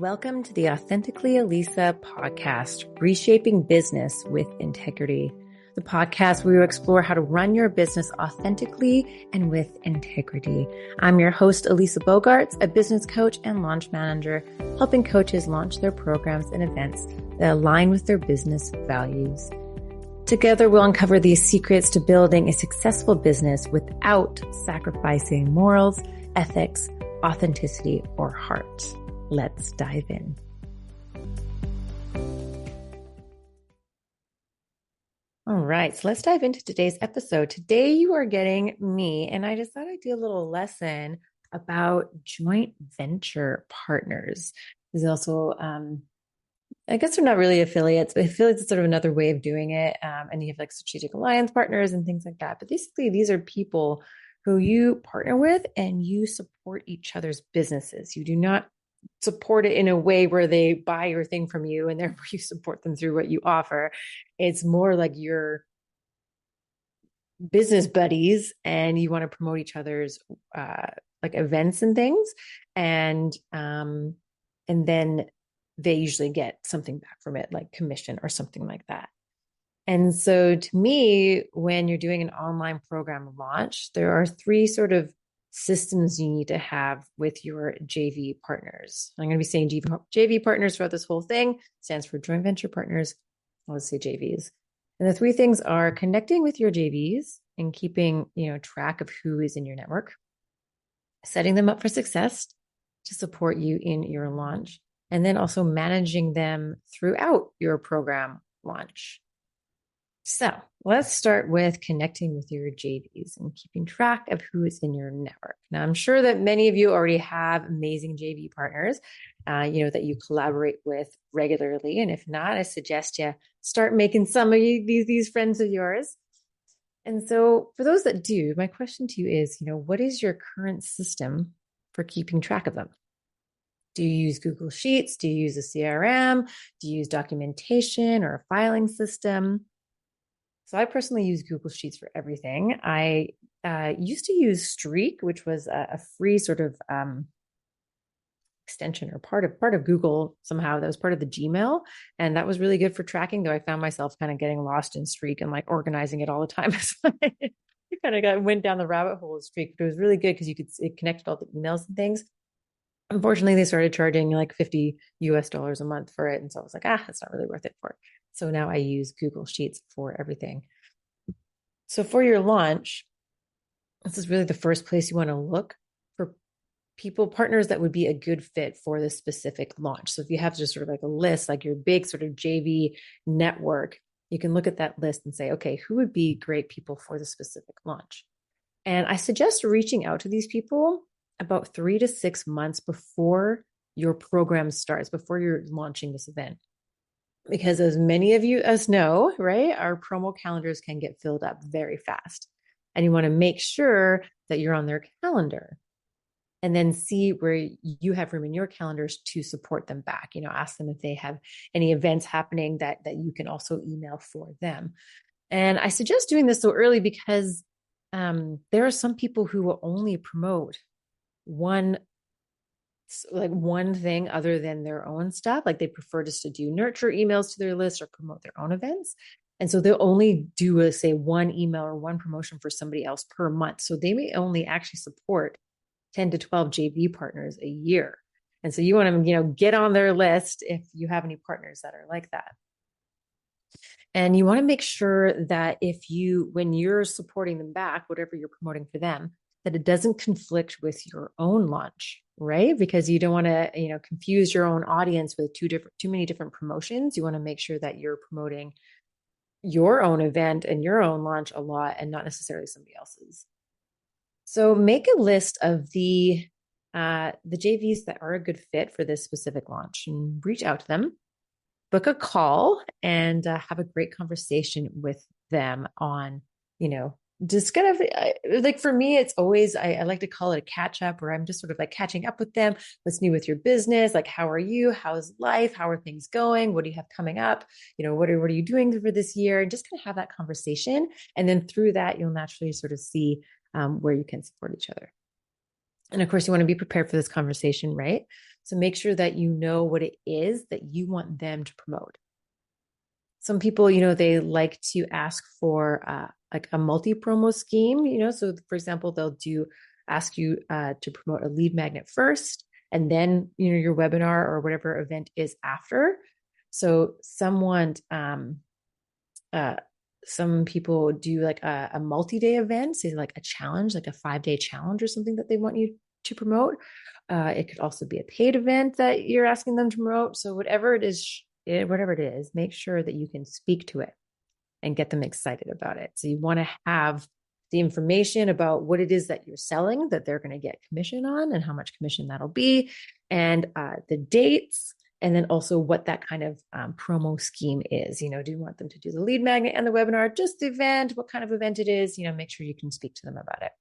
Welcome to the Authentically Elisa podcast, Reshaping Business with Integrity, the podcast where we explore how to run your business authentically and with integrity. I'm your host, Elisa Bogarts, a business coach and launch manager, helping coaches launch their programs and events that align with their business values. Together, we'll uncover the secrets to building a successful business without sacrificing morals, ethics, authenticity, or heart. Let's dive in. All right, so let's dive into today's episode. Today you are getting me, and I just thought I'd do a little lesson about joint venture partners. There's also, I guess they're not really affiliates, but affiliates is sort of another way of doing it. And you have like strategic alliance partners and things like that. But basically, these are people who you partner with and you support each other's businesses. You do not support it in a way where they buy your thing from you and therefore you support them through what you offer. It's more like your business buddies and you want to promote each other's like events and things. And then they usually get something back from it, like commission or something like that. And so to me, when you're doing an online program launch, there are three sort of systems you need to have with your JV partners. I'm going to be saying JV partners throughout this whole thing. It stands for joint venture partners. I'll say JVs. And the three things are connecting with your JVs and keeping, track of who is in your network, setting them up for success to support you in your launch, and then also managing them throughout your program launch. So let's start with connecting with your JVs and keeping track of who is in your network. Now, I'm sure that many of you already have amazing JV partners, that you collaborate with regularly. And if not, I suggest you start making some of these friends of yours. And so for those that do, my question to you is, what is your current system for keeping track of them? Do you use Google Sheets? Do you use a CRM? Do you use documentation or a filing system? So I personally use Google Sheets for everything. I used to use Streak, which was a free sort of extension or part of Google somehow. That was part of the Gmail. And that was really good for tracking, though I found myself kind of getting lost in Streak and like organizing it all the time. So I kind of went down the rabbit hole of Streak, but it was really good because it connected all the emails and things. Unfortunately, they started charging like $50 a month for it. And so I was like, it's not really worth it for it. So now I use Google Sheets for everything. So for your launch, this is really the first place you want to look for partners that would be a good fit for this specific launch. So if you have just sort of like a list, like your big sort of JV network, you can look at that list and say, okay, who would be great people for the specific launch? And I suggest reaching out to these people about 3 to 6 months before your program starts, before you're launching this event. Because as many of you as know, right, our promo calendars can get filled up very fast. And you want to make sure that you're on their calendar and then see where you have room in your calendars to support them back. Ask them if they have any events happening that you can also email for them. And I suggest doing this so early because there are some people who will only promote one thing other than their own stuff. Like they prefer just to do nurture emails to their list or promote their own events. And so they'll only do say one email or one promotion for somebody else per month. So they may only actually support 10 to 12 JV partners a year. And so you want to, get on their list if you have any partners that are like that. And you want to make sure that when you're supporting them back, whatever you're promoting for them, that it doesn't conflict with your own launch, right? Because you don't want to, confuse your own audience with too many different promotions. You want to make sure that you're promoting your own event and your own launch a lot and not necessarily somebody else's. So make a list of the JVs that are a good fit for this specific launch and reach out to them, book a call and have a great conversation with them on, just kind of like for me, it's always, I like to call it a catch up where I'm just sort of like catching up with them. What's new with your business? Like, how are you? How's life? How are things going? What do you have coming up? What are you doing for this year? And just kind of have that conversation. And then through that, you'll naturally sort of see where you can support each other. And of course, you want to be prepared for this conversation, right? So make sure that you know what it is that you want them to promote. Some people, they like to ask for like a multi-promo scheme, so for example, they'll ask you to promote a lead magnet first, and then, your webinar or whatever event is after. So some people do like a multi-day event, say like a challenge, like a 5-day challenge or something that they want you to promote. It could also be a paid event that you're asking them to promote. So whatever it is, make sure that you can speak to it and get them excited about it. So you want to have the information about what it is that you're selling that they're going to get commission on and how much commission that'll be, and the dates, and then also what that kind of promo scheme is. Do you want them to do the lead magnet and the webinar, just the event, what kind of event it is? Make sure you can speak to them about it.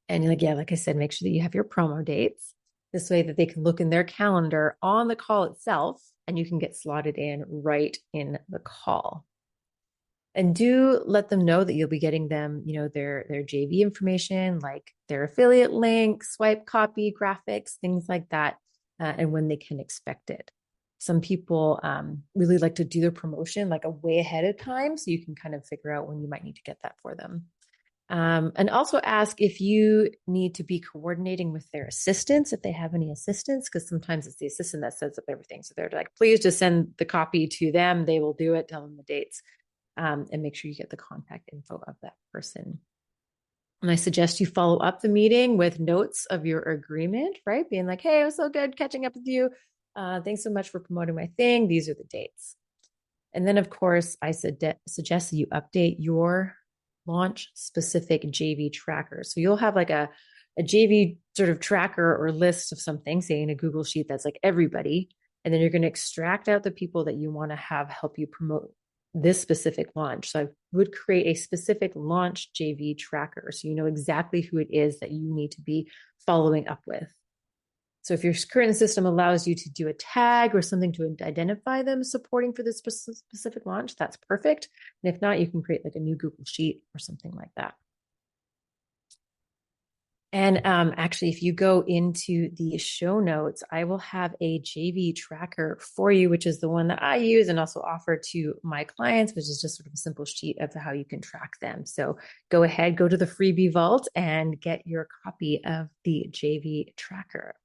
And like I said, make sure that you have your promo dates. This way that they can look in their calendar on the call itself, and you can get slotted in right in the call. And do let them know that you'll be getting them, their JV information, like their affiliate link, swipe copy, graphics, things like that, and when they can expect it. Some people really like to do their promotion like a way ahead of time, so you can kind of figure out when you might need to get that for them. And also ask if you need to be coordinating with their assistants, if they have any assistants, because sometimes it's the assistant that sets up everything. So they're like, please just send the copy to them. They will do it, tell them the dates, and make sure you get the contact info of that person. And I suggest you follow up the meeting with notes of your agreement, right? Being like, hey, it was so good catching up with you. Thanks so much for promoting my thing. These are the dates. And then, of course, I suggest that you update your launch specific JV tracker. So you'll have like a JV sort of tracker or list of something, say in a Google Sheet that's like everybody. And then you're going to extract out the people that you want to have help you promote this specific launch. So I would create a specific launch JV tracker, so you know exactly who it is that you need to be following up with. So if your current system allows you to do a tag or something to identify them supporting for this specific launch, that's perfect. And if not, you can create like a new Google Sheet or something like that. And actually, if you go into the show notes, I will have a JV tracker for you, which is the one that I use and also offer to my clients, which is just sort of a simple sheet of how you can track them. So go ahead, go to the freebie vault and get your copy of the JV tracker.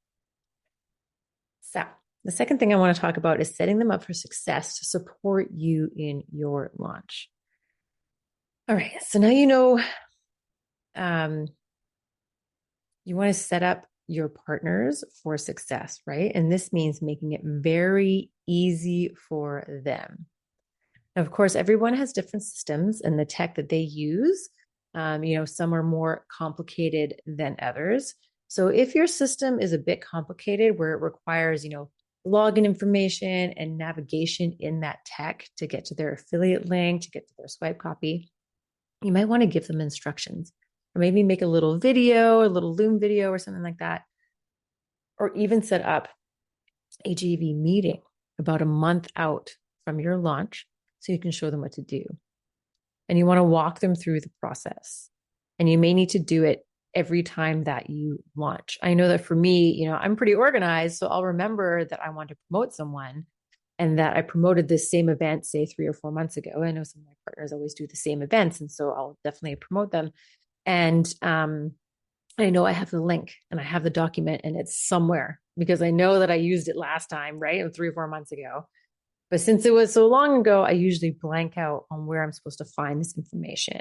So the second thing I want to talk about is setting them up for success to support you in your launch. All right, so now you want to set up your partners for success, right? And this means making it very easy for them. Now, of course, everyone has different systems and the tech that they use. Some are more complicated than others. So if your system is a bit complicated where it requires, login information and navigation in that tech to get to their affiliate link, to get to their swipe copy, you might want to give them instructions, or maybe make a little video, a little Loom video or something like that, or even set up a JV meeting about a month out from your launch so you can show them what to do. And you want to walk them through the process. And you may need to do it every time that you launch. I know that for me, I'm pretty organized, so I'll remember that I want to promote someone and that I promoted this same event, say 3 or 4 months ago. I know some of my partners always do the same events, and so I'll definitely promote them. And I know I have the link and I have the document and it's somewhere because I know that I used it last time, right? 3 or 4 months ago. But since it was so long ago, I usually blank out on where I'm supposed to find this information.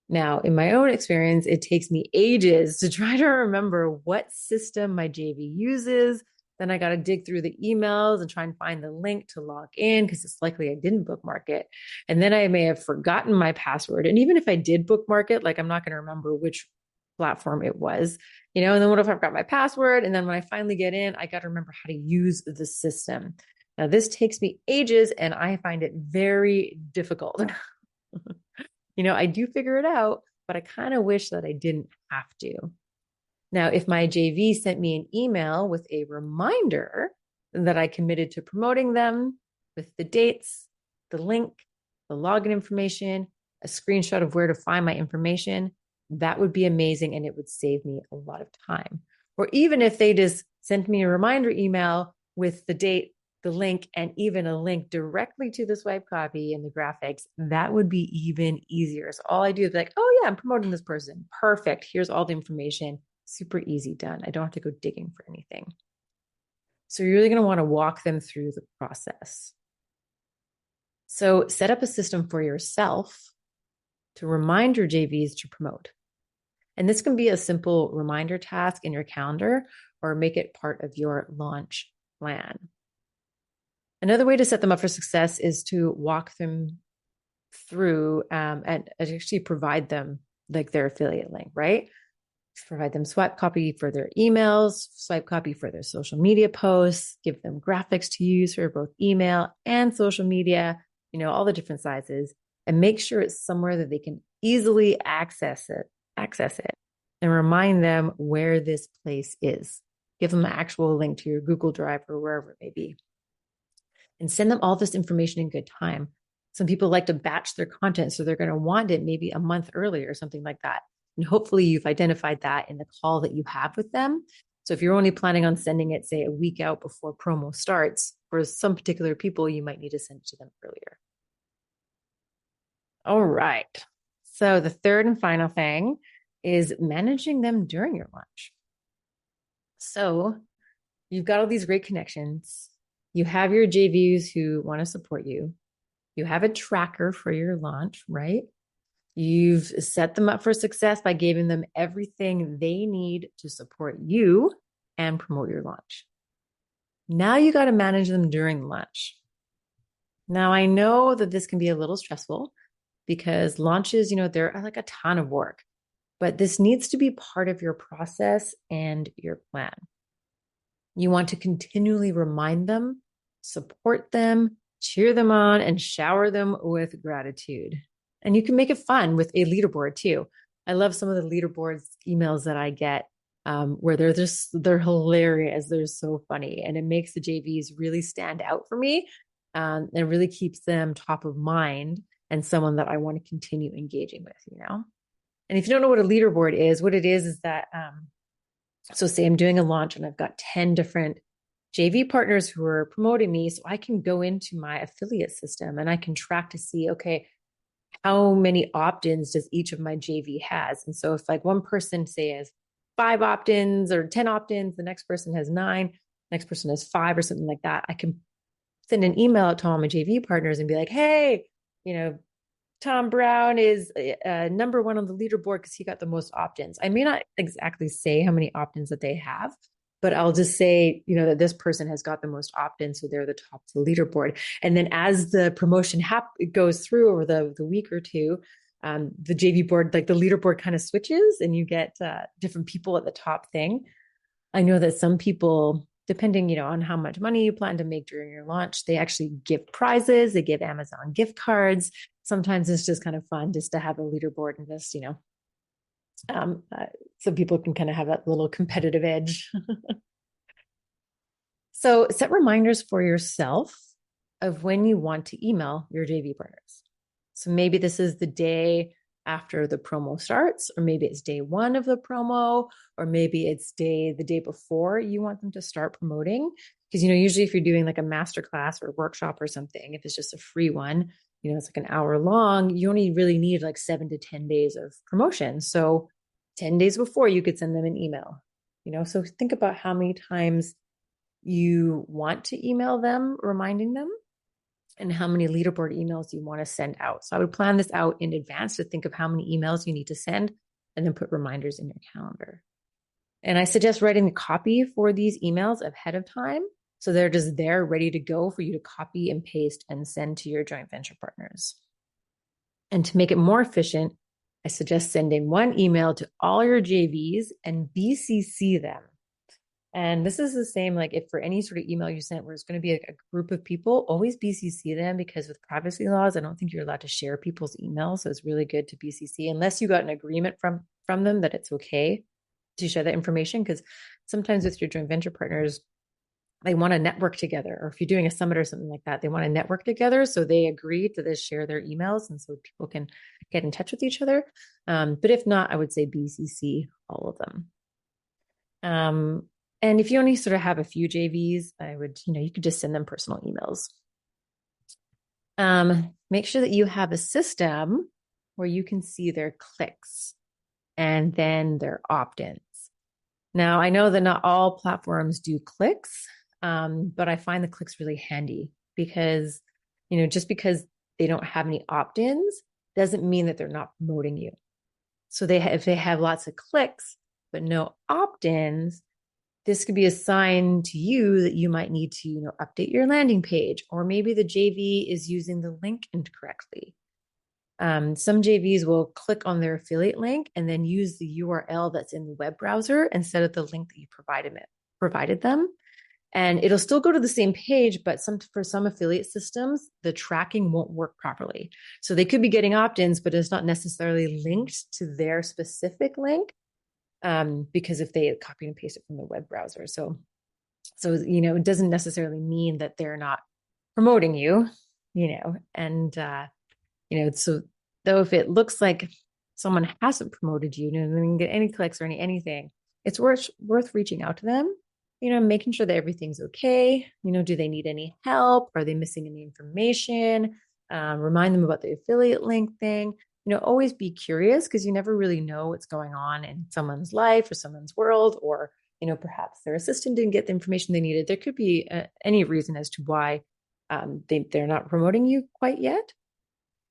Now, in my own experience, it takes me ages to try to remember what system my JV uses. Then I got to dig through the emails and try and find the link to log in because it's likely I didn't bookmark it. And then I may have forgotten my password. And even if I did bookmark it, like I'm not going to remember which platform it was, and then what if I forgot my password? And then when I finally get in, I got to remember how to use the system. Now, this takes me ages and I find it very difficult. I do figure it out, but I kind of wish that I didn't have to. Now, if my JV sent me an email with a reminder that I committed to promoting them with the dates, the link, the login information, a screenshot of where to find my information, that would be amazing and it would save me a lot of time. Or even if they just send me a reminder email with the date, the link, and even a link directly to the swipe copy and the graphics, that would be even easier. So all I do is like, oh yeah, I'm promoting this person. Perfect. Here's all the information. Super easy, done. I don't have to go digging for anything. So you're really going to want to walk them through the process. So set up a system for yourself to remind your JVs to promote. And this can be a simple reminder task in your calendar or make it part of your launch plan. Another way to set them up for success is to walk them through and actually provide them like their affiliate link, right? Provide them swipe copy for their emails, swipe copy for their social media posts, give them graphics to use for both email and social media, all the different sizes, and make sure it's somewhere that they can easily access it, and remind them where this place is. Give them an actual link to your Google Drive or wherever it may be. And send them all this information in good time. Some people like to batch their content, so they're going to want it maybe a month early or something like that. And hopefully you've identified that in the call that you have with them. So if you're only planning on sending it, say, a week out before promo starts, for some particular people, you might need to send it to them earlier. All right. So the third and final thing is managing them during your launch. So you've got all these great connections. You have your JVs who want to support you. You have a tracker for your launch, right? You've set them up for success by giving them everything they need to support you and promote your launch. Now you got to manage them during launch. Now I know that this can be a little stressful because launches, they're like a ton of work, but this needs to be part of your process and your plan. You want to continually remind them, support them, cheer them on, and shower them with gratitude. And you can make it fun with a leaderboard too. I love some of the leaderboards emails that I get where they're hilarious. They're so funny. And it makes the JVs really stand out for me. And really keeps them top of mind and someone that I want to continue engaging with, And if you don't know what a leaderboard is, what it is that, so say I'm doing a launch and I've got 10 different JV partners who are promoting me. So I can go into my affiliate system and I can track to see, okay, how many opt-ins does each of my JV has? And so if like one person say has 5 opt-ins or 10 opt-ins, the next person has 9, next person has 5 or something like that, I can send an email out to all my JV partners and be like, hey, Tom Brown is number 1 on the leaderboard because he got the most opt-ins. I may not exactly say how many opt-ins that they have, but I'll just say, that this person has got the most opt-ins, so they're the top of the leaderboard. And then as the promotion goes through over the week or two, the JV board, like the leaderboard kind of switches and you get different people at the top thing. I know that some people, depending, on how much money you plan to make during your launch, they actually give prizes, they give Amazon gift cards. Sometimes it's just kind of fun just to have a leaderboard and just, so people can kind of have that little competitive edge. So set reminders for yourself of when you want to email your JV partners. So maybe this is the day after the promo starts, or maybe it's day 1 of the promo, or maybe it's the day before you want them to start promoting. Because, usually if you're doing like a masterclass or workshop or something, if it's just a free one, it's like an hour long, you only really need like 7 to 10 days of promotion. So 10 days before you could send them an email, so think about how many times you want to email them, reminding them, and how many leaderboard emails you want to send out. So I would plan this out in advance to think of how many emails you need to send and then put reminders in your calendar. And I suggest writing a copy for these emails ahead of time. So they're just there ready to go for you to copy and paste and send to your joint venture partners. And to make it more efficient, I suggest sending one email to all your JVs and BCC them. And this is the same, like if for any sort of email you sent where it's going to be a group of people, always BCC them, because with privacy laws, I don't think you're allowed to share people's emails. So it's really good to BCC unless you got an agreement from them that it's okay to share that information. Because sometimes with your joint venture partners, they want to network together, or if you're doing a summit or something like that, they want to network together. So they agree to this, share their emails. And so people can get in touch with each other. But if not, I would say BCC all of them. And if you only sort of have a few JVs, I would, you could just send them personal emails. Make sure that you have a system where you can see their clicks and then their opt-ins. Now, I know that not all platforms do clicks, but I find the clicks really handy because, just because they don't have any opt-ins doesn't mean that they're not promoting you. So if they have lots of clicks but no opt-ins, this could be a sign to you that you might need to, update your landing page, or maybe the JV is using the link incorrectly. Some JVs will click on their affiliate link and then use the URL that's in the web browser instead of the link that you provided them. And it'll still go to the same page, but for some affiliate systems, the tracking won't work properly. So they could be getting opt-ins, but it's not necessarily linked to their specific link, because if they copy and paste it from the web browser. So it doesn't necessarily mean that they're not promoting you, and so though if it looks like someone hasn't promoted you, they didn't get any clicks or anything, it's worth reaching out to them, making sure that everything's okay. Do they need any help? Are they missing any information? Remind them about the affiliate link thing. Always be curious, because you never really know what's going on in someone's life or someone's world, or, perhaps their assistant didn't get the information they needed. There could be any reason as to why they're not promoting you quite yet.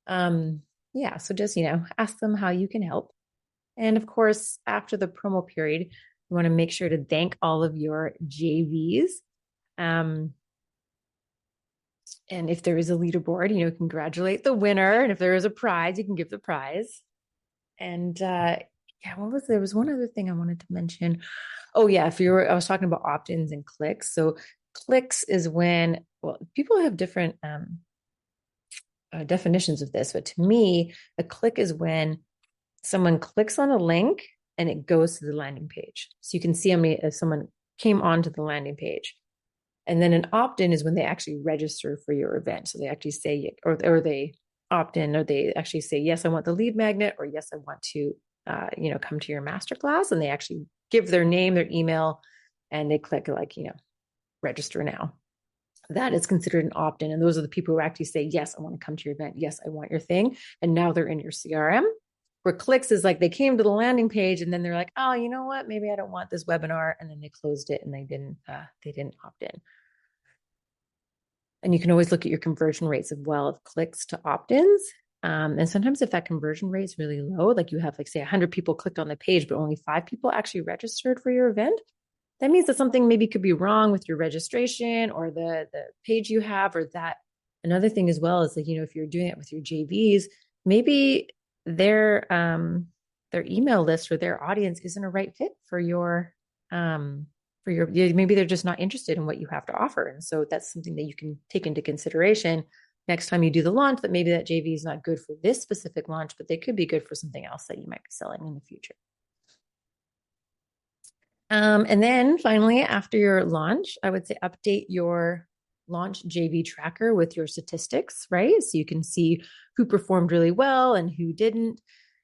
So just, ask them how you can help. And of course, after the promo period, you want to make sure to thank all of your JVs. And if there is a leaderboard, congratulate the winner. And if there is a prize, you can give the prize. And there was one other thing I wanted to mention. Oh yeah, I was talking about opt-ins and clicks. So clicks is when, people have different definitions of this, but to me, a click is when someone clicks on a link and it goes to the landing page. So you can see if someone came onto the landing page. And then an opt-in is when they actually register for your event. So they actually say, or they opt in, or they actually say, yes, I want the lead magnet, or yes, I want to, come to your masterclass. And they actually give their name, their email, and they click register now. That is considered an opt-in. And those are the people who actually say, yes, I want to come to your event. Yes, I want your thing. And now they're in your CRM. Where clicks is like they came to the landing page and then they're like, oh, you know what? Maybe I don't want this webinar. And then they closed it and they didn't opt in. And you can always look at your conversion rates as well of clicks to opt-ins. And sometimes if that conversion rate is really low, like you have say 100 people clicked on the page, but only 5 people actually registered for your event, that means that something maybe could be wrong with your registration or the page you have, or that. Another thing as well is if you're doing it with your JVs, maybe their email list or their audience isn't a right fit for your maybe they're just not interested in what you have to offer. And so that's something that you can take into consideration next time you do the launch, that maybe that JV is not good for this specific launch, but they could be good for something else that you might be selling in the future. And then finally, after your launch, I would say update your launch JV tracker with your statistics, right? So you can see who performed really well and who didn't.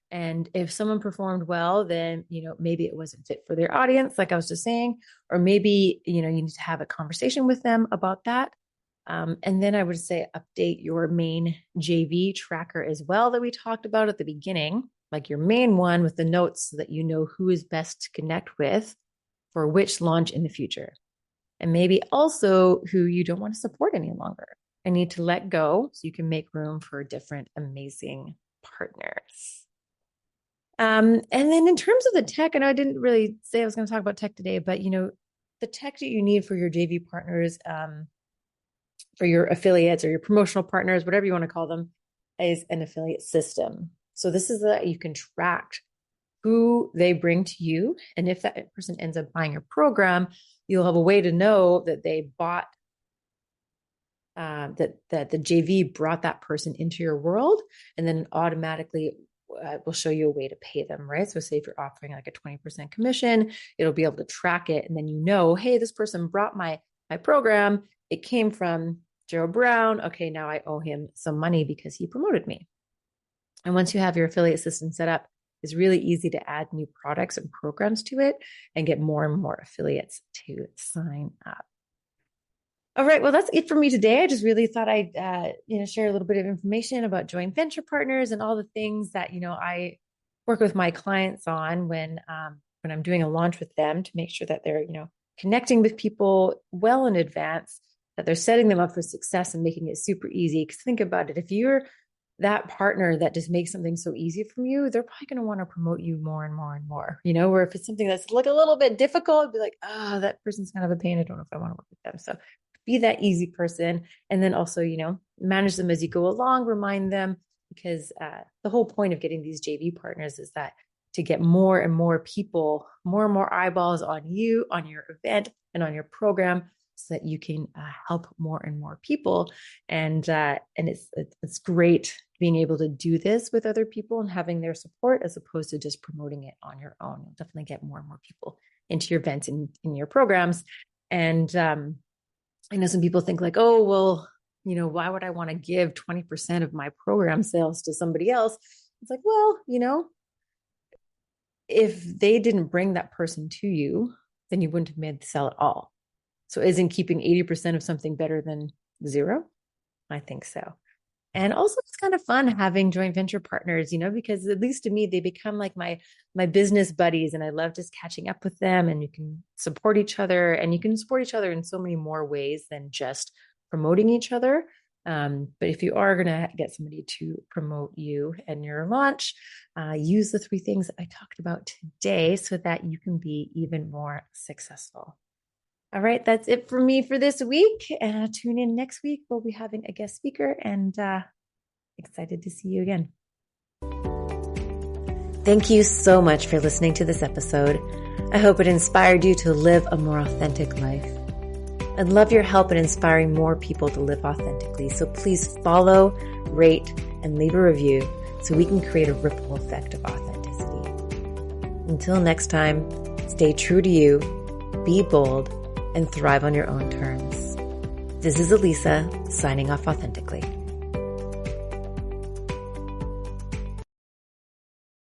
And if someone performed well, then, maybe it wasn't fit for their audience, like I was just saying, or maybe, you need to have a conversation with them about that. And then I would say update your main JV tracker as well that we talked about at the beginning, like your main one with the notes so that you know who is best to connect with for which launch in the future. And maybe also who you don't want to support any longer and need to let go so you can make room for different amazing partners. And then in terms of the tech, and I didn't really say I was going to talk about tech today, but the tech that you need for your JV partners, for your affiliates or your promotional partners, whatever you want to call them, is an affiliate system. So this is that you can track who they bring to you. And if that person ends up buying your program, you'll have a way to know that they bought, that the JV brought that person into your world, and then automatically will show you a way to pay them, right? So say if you're offering like a 20% commission, it'll be able to track it. And then hey, this person brought my program. It came from Joe Brown. Okay, now I owe him some money because he promoted me. And once you have your affiliate system set up, it's really easy to add new products and programs to it and get more and more affiliates to sign up. All right. Well, that's it for me today. I just really thought I'd, share a little bit of information about joint venture partners and all the things that, I work with my clients on when I'm doing a launch with them to make sure that they're, connecting with people well in advance, that they're setting them up for success and making it super easy. Because think about it. If you're that partner that just makes something so easy from you, they're probably going to want to promote you more and more and more, where if it's something that's like a little bit difficult, be like, that person's kind of a pain. I don't know if I want to work with them. So be that easy person. And then also, manage them as you go along, remind them, because the whole point of getting these JV partners is that to get more and more people, more and more eyeballs on you, on your event and on your program, so that you can help more and more people. And it's great being able to do this with other people and having their support as opposed to just promoting it on your own. You'll definitely get more and more people into your events and in your programs. And I know some people think like, oh, well, why would I want to give 20% of my program sales to somebody else? It's like, well, if they didn't bring that person to you, then you wouldn't have made the sale at all. So isn't keeping 80% of something better than zero? I think so. And also it's kind of fun having joint venture partners, because at least to me, they become like my business buddies, and I love just catching up with them, and you can support each other, and you can support each other in so many more ways than just promoting each other. But if you are going to get somebody to promote you and your launch, use the 3 things that I talked about today so that you can be even more successful. All right, that's it for me for this week. Tune in next week. We'll be having a guest speaker, and excited to see you again. Thank you so much for listening to this episode. I hope it inspired you to live a more authentic life. I'd love your help in inspiring more people to live authentically. So please follow, rate, and leave a review so we can create a ripple effect of authenticity. Until next time, stay true to you, be bold, and thrive on your own terms. This is Elisa, signing off authentically.